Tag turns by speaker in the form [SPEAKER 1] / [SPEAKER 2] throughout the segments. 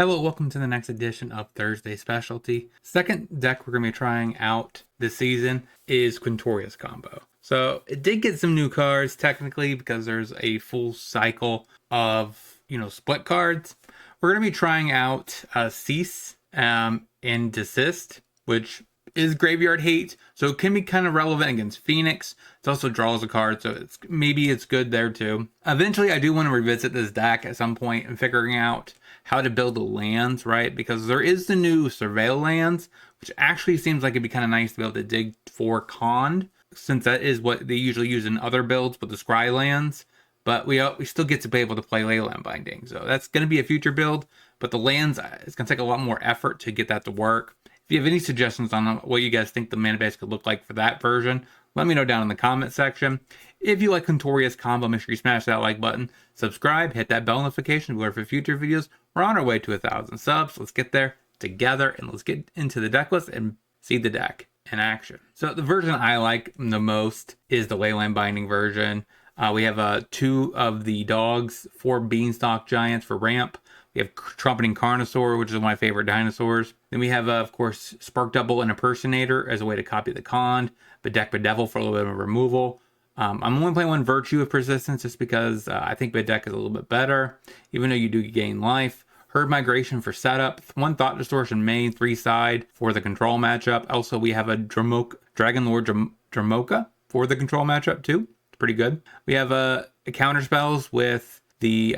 [SPEAKER 1] Hello, welcome to the next edition of Thursday Specialty. Second deck we're going to be trying out this season is Quintorius combo. So it did get some new cards technically because there's a full cycle of, split cards. We're going to be trying out Cease and Desist, which is Graveyard Hate, so it can be kind of relevant against Phoenix. It also draws a card, so maybe it's good there too. Eventually, I do want to revisit this deck at some point and figuring out how to build the lands, right? Because there is the new Surveil lands, which actually seems like it'd be kind of nice to be able to dig for Con, since that is what they usually use in other builds with the Scry lands. But we still get to be able to play Leyland Binding, so that's going to be a future build. But the lands, it's going to take a lot more effort to get that to work. If you have any suggestions on what you guys think the mana base could look like for that version, let me know down in the comment section. If you like Quintorius combo, make sure you smash that like button, subscribe, hit that bell notification for future videos. We're on our way to 1,000 subs. Let's get there together and let's get into the deck list and see the deck in action. So the version I like the most is the Leyland Binding version. We have 2 of the dogs, 4 Beanstalk Giants for ramp. We have Trumpeting Carnosaur, which is one of my favorite dinosaurs. Then we have, of course, Spark Double and Impersonator as a way to copy the Con. Bedevil for a little bit of removal. I'm only playing 1 Virtue of Persistence just because I think Bedek is a little bit better, even though you do gain life. Herd Migration for setup. 1 Thought Distortion main, 3 side for the control matchup. Also, we have a Dragon Lord Dramoka for the control matchup too. It's pretty good. We have counter spells with the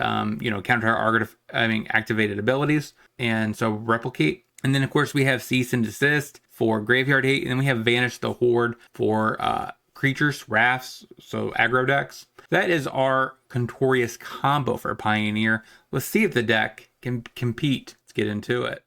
[SPEAKER 1] counter activated abilities, and so Replicate. And then of course we have Cease and Desist for Graveyard Hate, and then we have Vanish the Horde for creatures, rafts, so aggro decks. That is our Quintorius combo for Pioneer. Let's see if the deck can compete. Let's get into it.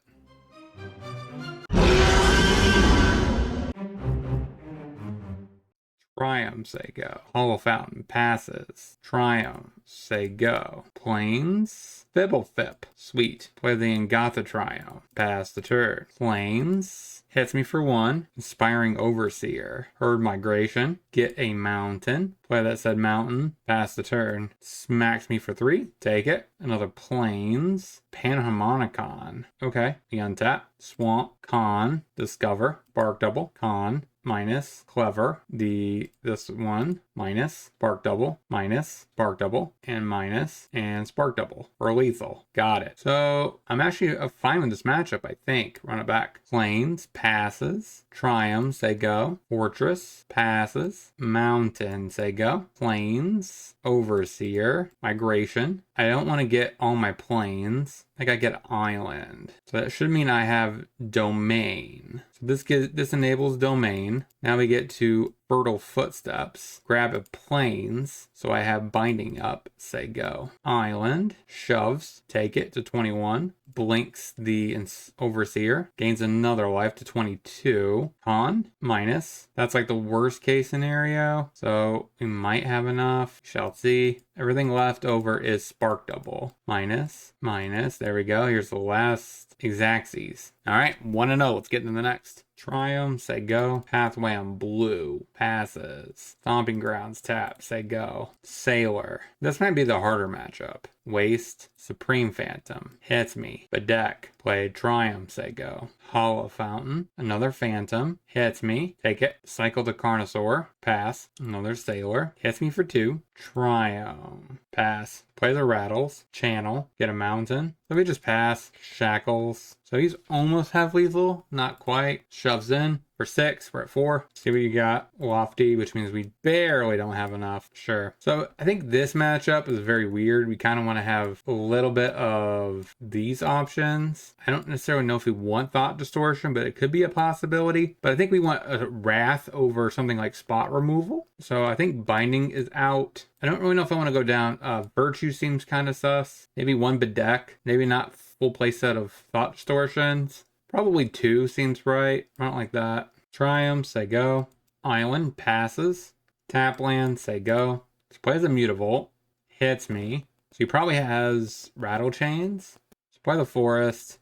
[SPEAKER 1] Triumph, say go. Hollow Fountain passes. Triumph, say go. Plains, Fibblefip, sweet. Play the Angatha Triumph. Pass the turn. Plains, hits me for 1. Inspiring Overseer. Herd Migration. Get a mountain. Play that said mountain. Pass the turn. Smacks me for 3. Take it. Another Plains. Panharmonicon. Okay. We untap. Swamp. Con. Discover. Bark Double. Con. Minus Clever, this one, minus Spark Double, minus Spark Double, and minus and Spark Double for lethal. Got it. So I'm actually fine with this matchup, I think. Run it back. Plains passes. Triumph, say go. Fortress passes. Mountain, say go. Plains, Overseer, Migration. I don't want to get all my plains. I gotta get Island. So that should mean I have Domain. So this enables Domain. Now we get to Fertile Footsteps. Grab a Plains. So I have Binding up. Say go. Island. Shoves. Take it to 21. Blinks the Overseer. Gains another life to 22. Con. Minus. That's like the worst case scenario. So we might have enough. Shall see. Everything left over is Spark Double. Minus. There we go. Here's the last Xaxes. All right, 1-0. Let's get into the next. Triumph, say go. Pathway on blue. Passes. Stomping Grounds, tap. Say go. Sailor. This might be the harder matchup. Waste. Supreme Phantom. Hits me. Bedek. Play Triumph, say go. Hollow Fountain. Another Phantom. Hits me. Take it. Cycle to Carnosaur. Pass. Another Sailor. Hits me for 2. Triumph. Pass. Play the Rattles. Channel. Get a Mountain. Let me just pass. Shackles. So he's almost half lethal. Not quite. Shoves in. For 6, we're at 4. See what you got. Lofty, which means we barely don't have enough. Sure. So I think this matchup is very weird. We kind of want to have a little bit of these options. I don't necessarily know if we want Thought Distortion, but it could be a possibility. But I think we want a Wrath over something like Spot Removal. So I think Binding is out. I don't really know if I want to go down. Virtue seems kind of sus. Maybe 1 Bedek. Maybe not full play set of Thought Distortions. Probably 2 seems right. I don't like that. Triumph, say go. Island, passes. Tap land, say go. So plays a Mutavault. Hits me. So he probably has Rattle Chains. So play the Forest.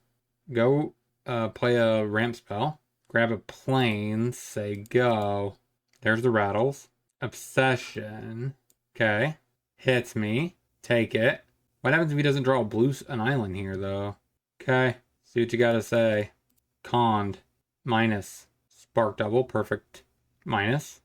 [SPEAKER 1] Go play a ramp spell. Grab a Plains, say go. There's the Rattles. Obsession. Okay. Hits me. Take it. What happens if he doesn't draw an island here, though? Okay, see what you gotta say. Conned. Minus. Spark double. Perfect. Minus.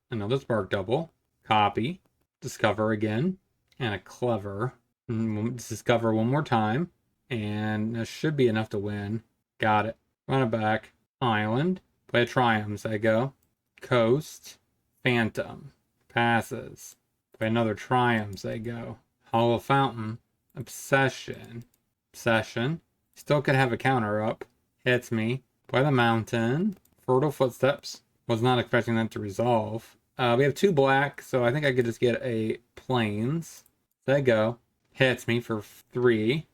[SPEAKER 1] Another spark double. Copy. Discover again. And a clever. Discover one more time. And that should be enough to win. Got it. Run it back. Island. Play a Triumphs. I go. Coast. Phantom. Passes. Play another Triumphs. I go. Hollow Fountain. Obsession. Obsession. Still could have a counter up. Hits me. Play the Mountain. Fertile Footsteps. Was not expecting that to resolve. We have 2 black, so I think I could just get a Plains. There you go. Hits me for 3.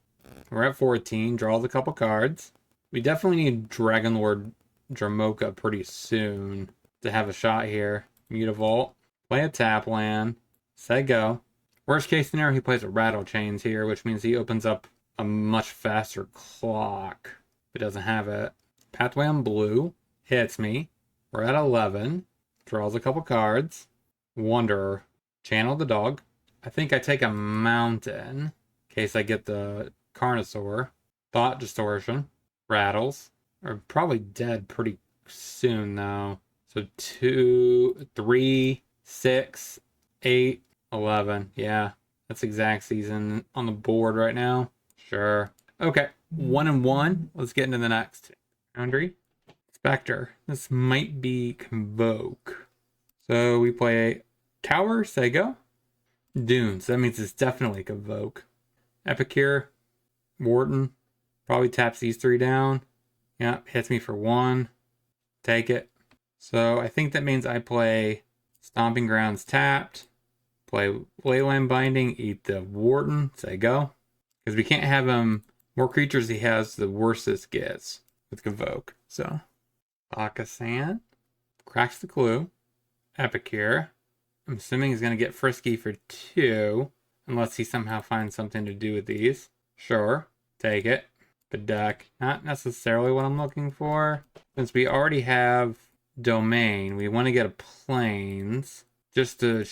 [SPEAKER 1] We're at 14. Draws a couple cards. We definitely need Dragon Lord Dramoka pretty soon to have a shot here. Mutavault. Play a tap land. Say go. Worst case scenario, he plays a Rattle Chains here, which means he opens up a much faster clock. If he doesn't have it. Pathway on blue. Hits me. We're at 11. Draws a couple cards. Wanderer. Channel the dog. I think I take a Mountain in case I get the Carnosaur. Thought Distortion. Rattles. Are probably dead pretty soon though. So 2, 3, 6, 8, 11. Yeah, that's exact season on the board right now. Sure. Okay, 1 and 1. Let's get into the next. Foundry. Spectre. This might be Convoke. So we play Tower, Sego. Dunes. That means it's definitely Convoke. Epicure. Wharton. Probably taps these 3 down. Yep, hits me for 1. Take it. So I think that means I play Stomping Grounds tapped. Play Leyland Binding, eat the Wharton, say go. Because we can't have him, more creatures he has, the worse this gets with Convoke. So, Bakasan, cracks the clue. Epicure. I'm assuming he's going to get Frisky for 2, unless he somehow finds something to do with these. Sure, take it. Bedeck, not necessarily what I'm looking for. Since we already have Domain, we want to get a Plains just to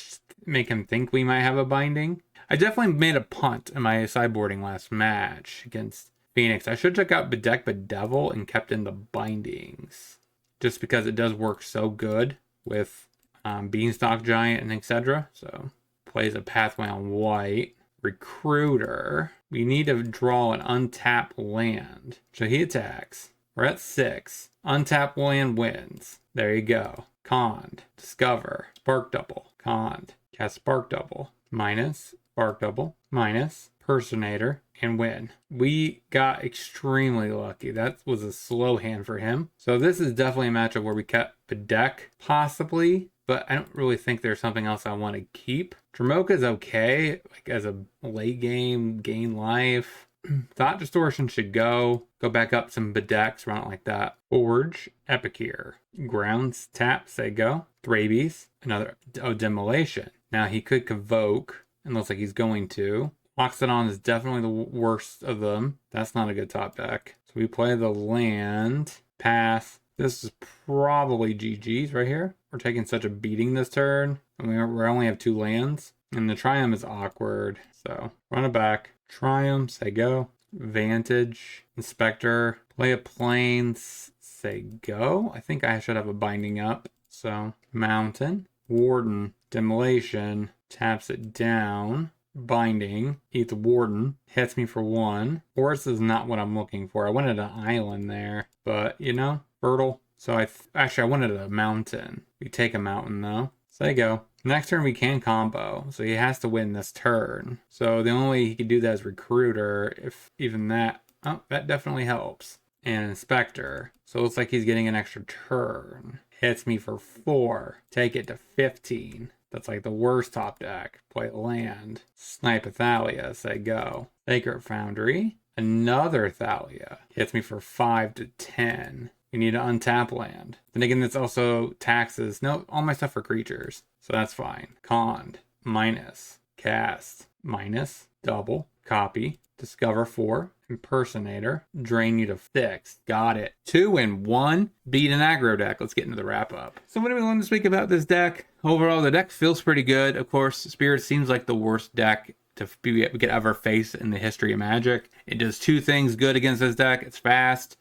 [SPEAKER 1] make him think we might have a binding. I definitely made a punt in my sideboarding last match against Phoenix. I should check out Bedeck Bedevil and kept in the bindings, just because it does work so good with Beanstalk Giant and etc. So plays a Pathway on white. Recruiter. We need to draw an untapped land. So he attacks. We're at 6. Untapped land wins. There you go. Conned. Discover. Spark double. Conned. Cast spark double. Minus. Spark double. Minus. Personator. And win. We got extremely lucky. That was a slow hand for him. So this is definitely a matchup where we kept the deck. Possibly. But I don't really think there's something else I want to keep. Dramoka is okay, like as a late game, gain life. Thought Distortion should go. Go back up some Bedecks, run it like that. Forge, Epicure. Grounds, tap, say go. Thrabies, another Demolition. Now he could Convoke, and looks like he's going to. Loxodon is definitely the worst of them. That's not a good top deck. So we play the land, pass. This is probably GG's right here. We're taking such a beating this turn. And we only have 2 lands. And the Triumph is awkward. So run it back. Triumph, say go. Vantage. Inspector. Play a Plains, say go. I think I should have a binding up. So Mountain. Warden. Demolition. Taps it down. Binding. Eat the Warden. Hits me for 1. Forest is not what I'm looking for. I wanted an island there. But, you know, fertile. So I wanted a Mountain. We take a Mountain though. So there you go. Next turn we can combo. So he has to win this turn. So the only way he could do that is Recruiter. If even that. Oh, that definitely helps. And Inspector. So it looks like he's getting an extra turn. Hits me for 4. Take it to 15. That's like the worst top deck. Play land. Snipe a Thalia. Say go. Sacred Foundry. Another Thalia. Hits me for 5 to 10. You need to untap land. Then again, that's also taxes. No, all my stuff are creatures. So that's fine. Conned. Minus. Cast. Minus. Double. Copy. Discover 4. Impersonator. Drain you to 6. Got it. 2 and 1. Beat an aggro deck. Let's get into the wrap up. So what do we learn this week about this deck? Overall, the deck feels pretty good. Of course, Spirit seems like the worst deck we could ever face in the history of Magic. It does two things good against this deck. It's fast,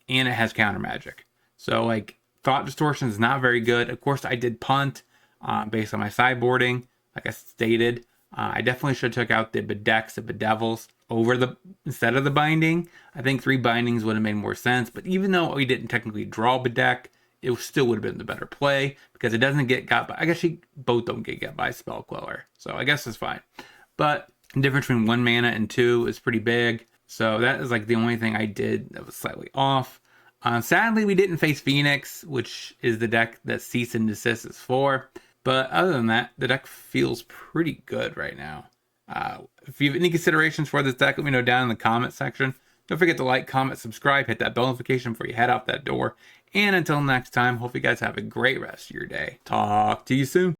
[SPEAKER 1] and it has counter magic. So like Thought Distortion is not very good. Of course, I did punt based on my sideboarding. Like I stated, I definitely should have took out the Bedecks, the Bedevils instead of the Binding. I think 3 Bindings would have made more sense. But even though we didn't technically draw Bedeck, it still would have been the better play because it doesn't get got by. I guess both don't get got by Spell Queller. So I guess it's fine. But the difference between 1 mana and 2 is pretty big. So that is like the only thing I did that was slightly off. Sadly, we didn't face Phoenix, which is the deck that Cease and Desist is for. But other than that, the deck feels pretty good right now. If you have any considerations for this deck, let me know down in the comment section. Don't forget to like, comment, subscribe, hit that bell notification before you head out that door. And until next time, hope you guys have a great rest of your day. Talk to you soon.